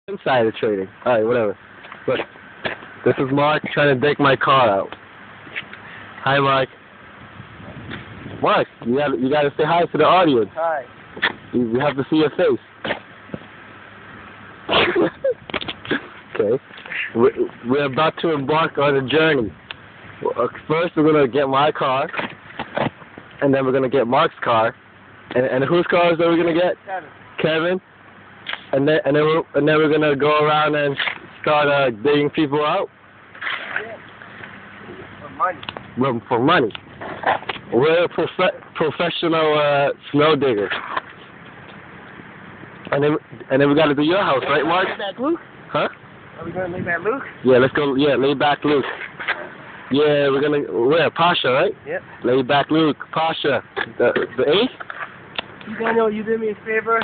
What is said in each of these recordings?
Insider trading. Alright, whatever. Look, this is Mark trying to take my car out. Hi, Mark. Mark, you gotta say hi to the audience. Hi. You have to see your face. Okay. We're about to embark on a journey. First, we're gonna get my car, and then we're gonna get Mark's car, and whose cars are we gonna get? Kevin. And then we're gonna go around and start digging people out. Yeah. For money. For money. We're professional snow diggers. And then we gotta do your house, right, Mark? Lay back Luke? Huh? Are we gonna lay back Luke? Yeah, let's go. Yeah, lay back Luke. Yeah, we're gonna. Where? Pasha, right? Yep. Lay back Luke. Pasha. The 8th? You Daniel, you did me a favor.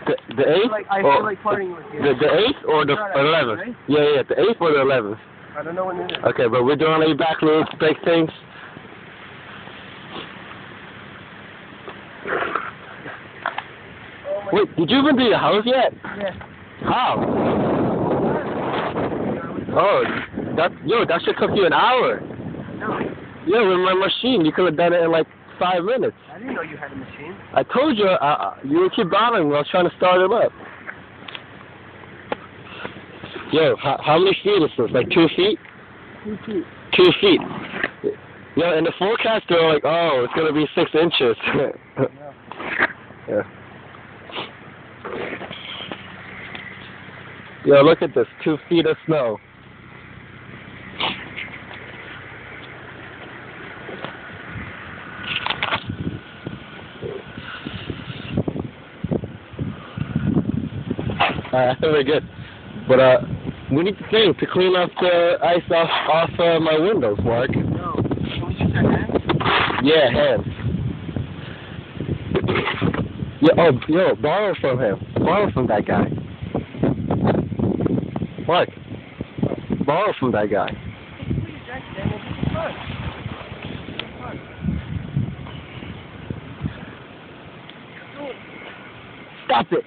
The 8th? I feel like partying with you. The 8th or the 11th? Right? Yeah, the 8th or the 11th. I don't know when it is. Okay, but we're doing lay back Luke, big things. Wait, did you even do your house yet? Yeah. How? Oh, that should took you an hour. No. Yeah, with my machine, you could have done it in like 5 minutes. I didn't know you had a machine. I told you, you would keep bothering me. I was trying to start it up. Yo, how many feet is this? Like 2 feet? 2 feet. 2 feet. Yo, in the forecast, they're like, oh, it's going to be 6 inches. Yeah. Yo, look at this, 2 feet of snow. I think we're good. But we need to clean up the ice off my windows, Mark. No. Can we use our hands? Yeah, hands. Yeah, yo, borrow from him. Borrow from that guy. Mark, borrow from that guy. Stop it.